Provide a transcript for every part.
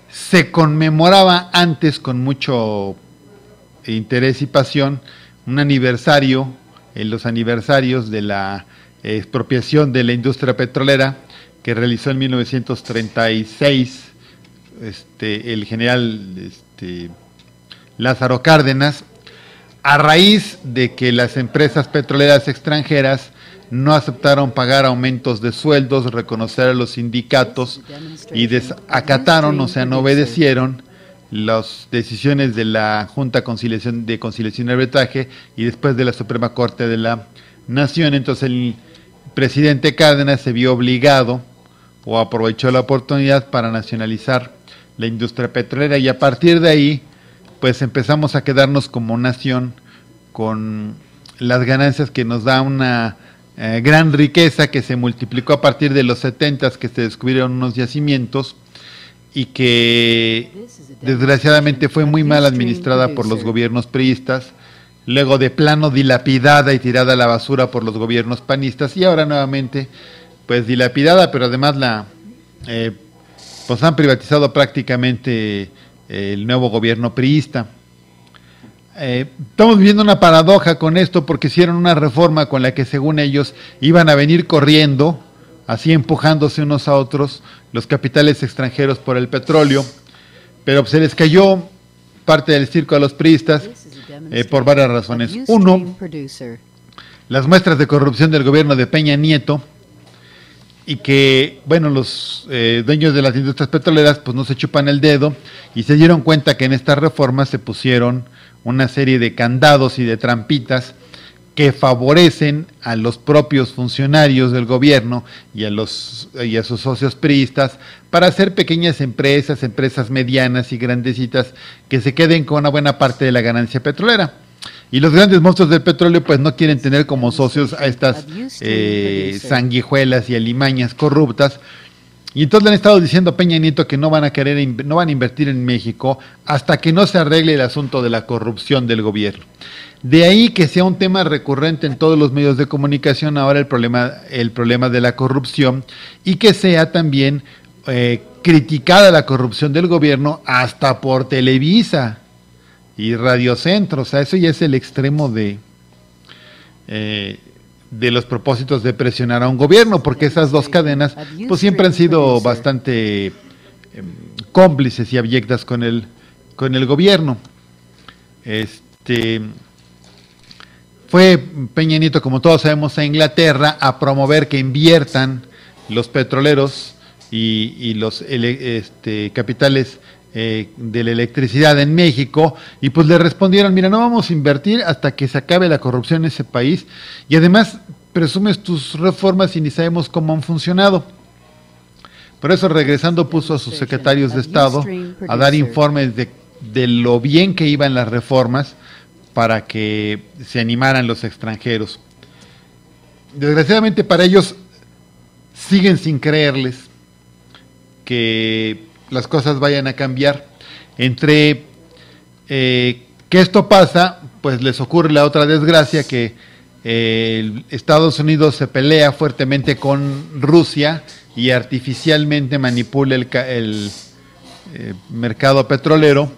Se conmemoraba antes con mucho interés y pasión un aniversario, los aniversarios de la expropiación de la industria petrolera que realizó en 1936 el general Lázaro Cárdenas, a raíz de que las empresas petroleras extranjeras no aceptaron pagar aumentos de sueldos, reconocer a los sindicatos y desacataron, o sea, no obedecieron las decisiones de la Junta de Conciliación y Arbitraje y después de la Suprema Corte de la Nación. Entonces el presidente Cárdenas se vio obligado o aprovechó la oportunidad para nacionalizar la industria petrolera, y a partir de ahí pues empezamos a quedarnos como nación con las ganancias que nos da una gran riqueza que se multiplicó a partir de los 70s, que se descubrieron unos yacimientos y que desgraciadamente fue muy mal administrada por los gobiernos priistas, luego de plano dilapidada y tirada a la basura por los gobiernos panistas, y ahora nuevamente pues dilapidada, pero además pues han privatizado prácticamente el nuevo gobierno priista. Estamos viviendo una paradoja con esto, porque hicieron una reforma con la que según ellos iban a venir corriendo, así empujándose unos a otros, los capitales extranjeros por el petróleo, pero se les cayó parte del circo a los priistas por varias razones. Uno, las muestras de corrupción del gobierno de Peña Nieto, y que, bueno, los dueños de las industrias petroleras pues no se chupan el dedo y se dieron cuenta que en estas reformas se pusieron una serie de candados y de trampitas que favorecen a los propios funcionarios del gobierno y a sus socios priistas para hacer pequeñas empresas medianas y grandecitas que se queden con una buena parte de la ganancia petrolera. Y los grandes monstruos del petróleo pues no quieren tener como socios a estas sanguijuelas y alimañas corruptas. Y entonces le han estado diciendo a Peña Nieto que no van a invertir en México hasta que no se arregle el asunto de la corrupción del gobierno. De ahí que sea un tema recurrente en todos los medios de comunicación ahora el problema de la corrupción, y que sea también criticada la corrupción del gobierno hasta por Televisa y Radio Centro. O sea, eso ya es el extremo de los propósitos de presionar a un gobierno, porque esas dos cadenas pues siempre han sido bastante cómplices y abyectas con el gobierno. Fue Peña Nieto, como todos sabemos, a Inglaterra a promover que inviertan los petroleros y los capitales de la electricidad en México, y pues le respondieron: mira, no vamos a invertir hasta que se acabe la corrupción en ese país, y además presumes tus reformas y ni sabemos cómo han funcionado. Por eso, regresando, puso a sus secretarios de Estado a dar informes de lo bien que iban las reformas para que se animaran los extranjeros. Desgraciadamente para ellos siguen sin creerles que las cosas vayan a cambiar. Entre que esto pasa, pues les ocurre la otra desgracia, que Estados Unidos se pelea fuertemente con Rusia y artificialmente manipula el mercado petrolero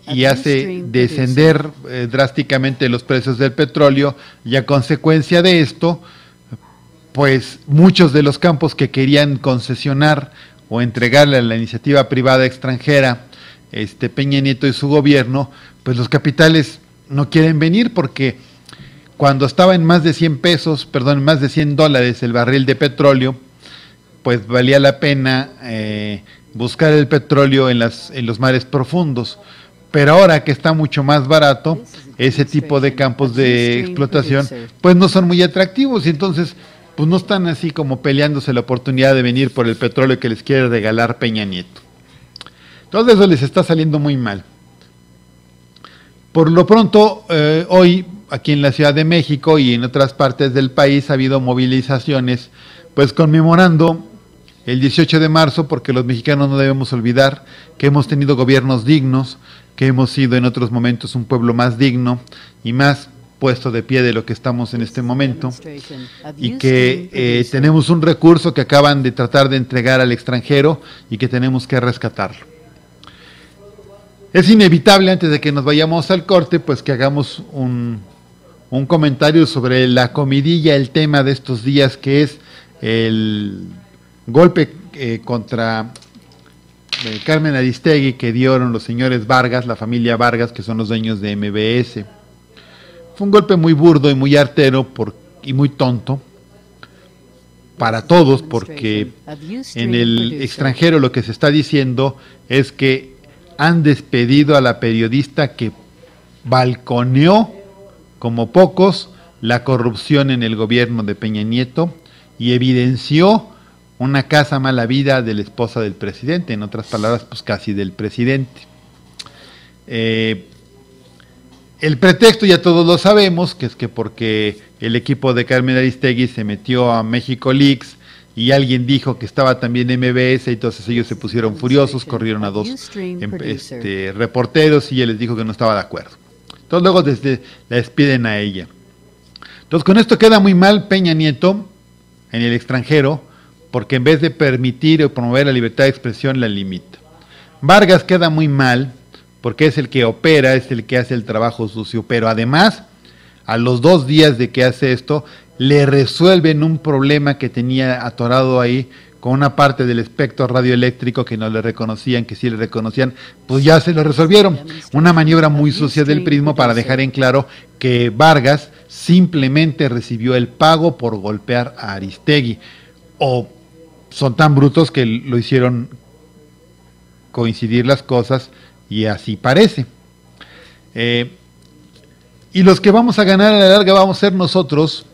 y hace descender drásticamente los precios del petróleo, y a consecuencia de esto, pues muchos de los campos que querían concesionar o entregarle a la iniciativa privada extranjera, Peña Nieto y su gobierno, pues los capitales no quieren venir, porque cuando estaba en más de $100 el barril de petróleo, pues valía la pena buscar el petróleo en los mares profundos. Pero ahora que está mucho más barato, ese tipo de campos de explotación pues no son muy atractivos, y entonces pues no están así como peleándose la oportunidad de venir por el petróleo que les quiere regalar Peña Nieto. Todo eso les está saliendo muy mal. Por lo pronto, hoy aquí en la Ciudad de México y en otras partes del país ha habido movilizaciones pues conmemorando el 18 de marzo, porque los mexicanos no debemos olvidar que hemos tenido gobiernos dignos, que hemos sido en otros momentos un pueblo más digno y más puesto de pie de lo que estamos en este momento, y que tenemos un recurso que acaban de tratar de entregar al extranjero y que tenemos que rescatarlo. Es inevitable, antes de que nos vayamos al corte, pues que hagamos un comentario sobre la comidilla, el tema de estos días, que es el golpe contra Carmen Aristegui que dieron los señores Vargas, la familia Vargas, que son los dueños de MBS. Fue un golpe muy burdo y muy artero y muy tonto para todos, porque en el extranjero lo que se está diciendo es que han despedido a la periodista que balconeó como pocos la corrupción en el gobierno de Peña Nieto y evidenció una casa mala vida de la esposa del presidente, en otras palabras, pues casi del presidente. El pretexto ya todos lo sabemos, que es que porque el equipo de Carmen Aristegui se metió a México Leaks y alguien dijo que estaba también MBS, y entonces ellos se pusieron furiosos, corrieron a dos reporteros y él les dijo que no estaba de acuerdo. Entonces luego la despiden a ella. Entonces con esto queda muy mal Peña Nieto en el extranjero, porque en vez de permitir o promover la libertad de expresión, la limita. Vargas queda muy mal, porque es el que opera, es el que hace el trabajo sucio, pero además, a los 2 días de que hace esto, le resuelven un problema que tenía atorado ahí con una parte del espectro radioeléctrico que no le reconocían, que sí le reconocían, pues ya se lo resolvieron. Una maniobra muy sucia del prismo para dejar en claro que Vargas simplemente recibió el pago por golpear a Aristegui, o son tan brutos que lo hicieron coincidir las cosas y así parece. Y los que vamos a ganar a la larga vamos a ser nosotros,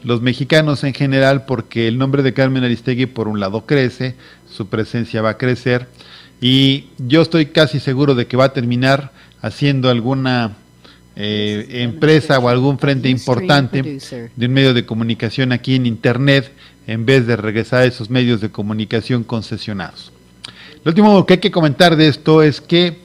los mexicanos en general, porque el nombre de Carmen Aristegui por un lado crece, su presencia va a crecer, y yo estoy casi seguro de que va a terminar haciendo alguna empresa o algún frente importante de un medio de comunicación aquí en internet, en vez de regresar a esos medios de comunicación concesionados. Lo último que hay que comentar de esto es que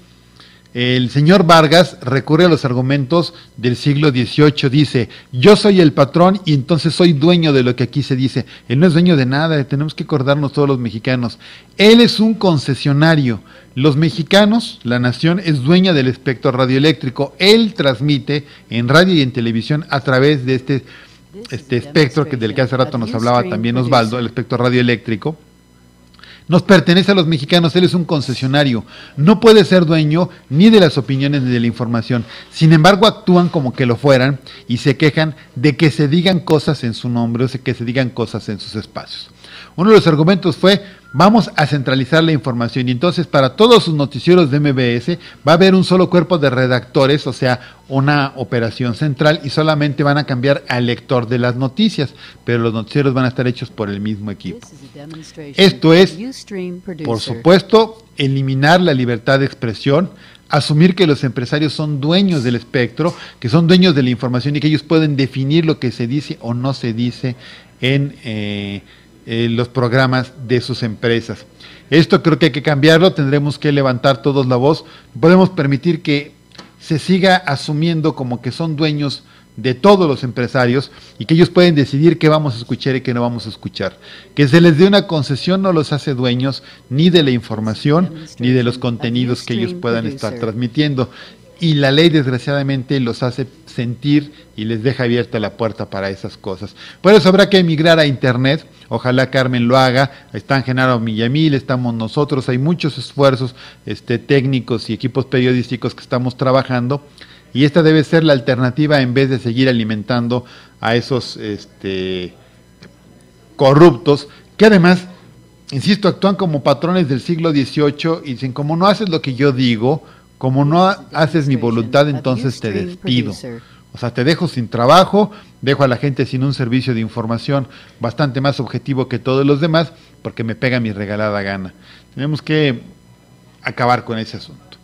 el señor Vargas recurre a los argumentos del siglo XVIII, dice, yo soy el patrón y entonces soy dueño de lo que aquí se dice. Él no es dueño de nada, tenemos que acordarnos todos los mexicanos. Él es un concesionario. Los mexicanos, la nación, es dueña del espectro radioeléctrico. Él transmite en radio y en televisión a través de este espectro del que hace rato nos hablaba también Osvaldo, el espectro radioeléctrico. Nos pertenece a los mexicanos, él es un concesionario, no puede ser dueño ni de las opiniones ni de la información. Sin embargo, actúan como que lo fueran y se quejan de que se digan cosas en su nombre, o sea, que se digan cosas en sus espacios. Uno de los argumentos fue, vamos a centralizar la información, y entonces para todos sus noticieros de MBS va a haber un solo cuerpo de redactores, o sea, una operación central, y solamente van a cambiar al lector de las noticias, pero los noticieros van a estar hechos por el mismo equipo. Esto es, por supuesto, eliminar la libertad de expresión, asumir que los empresarios son dueños del espectro, que son dueños de la información y que ellos pueden definir lo que se dice o no se dice en los programas de sus empresas. Esto creo que hay que cambiarlo, tendremos que levantar todos la voz, no podemos permitir que se siga asumiendo como que son dueños de todos los empresarios y que ellos pueden decidir qué vamos a escuchar y qué no vamos a escuchar. Que se les dé una concesión no los hace dueños ni de la información ni de los contenidos que ellos puedan estar transmitiendo. Y la ley desgraciadamente los hace sentir y les deja abierta la puerta para esas cosas. Por eso habrá que emigrar a internet, ojalá Carmen lo haga, están Genaro Villamil, estamos nosotros, hay muchos esfuerzos técnicos y equipos periodísticos que estamos trabajando, y esta debe ser la alternativa en vez de seguir alimentando a esos corruptos, que además, insisto, actúan como patrones del siglo XVIII y dicen, como no haces lo que yo digo, como no haces mi voluntad, entonces te despido. O sea, te dejo sin trabajo, dejo a la gente sin un servicio de información bastante más objetivo que todos los demás, porque me pega mi regalada gana. Tenemos que acabar con ese asunto.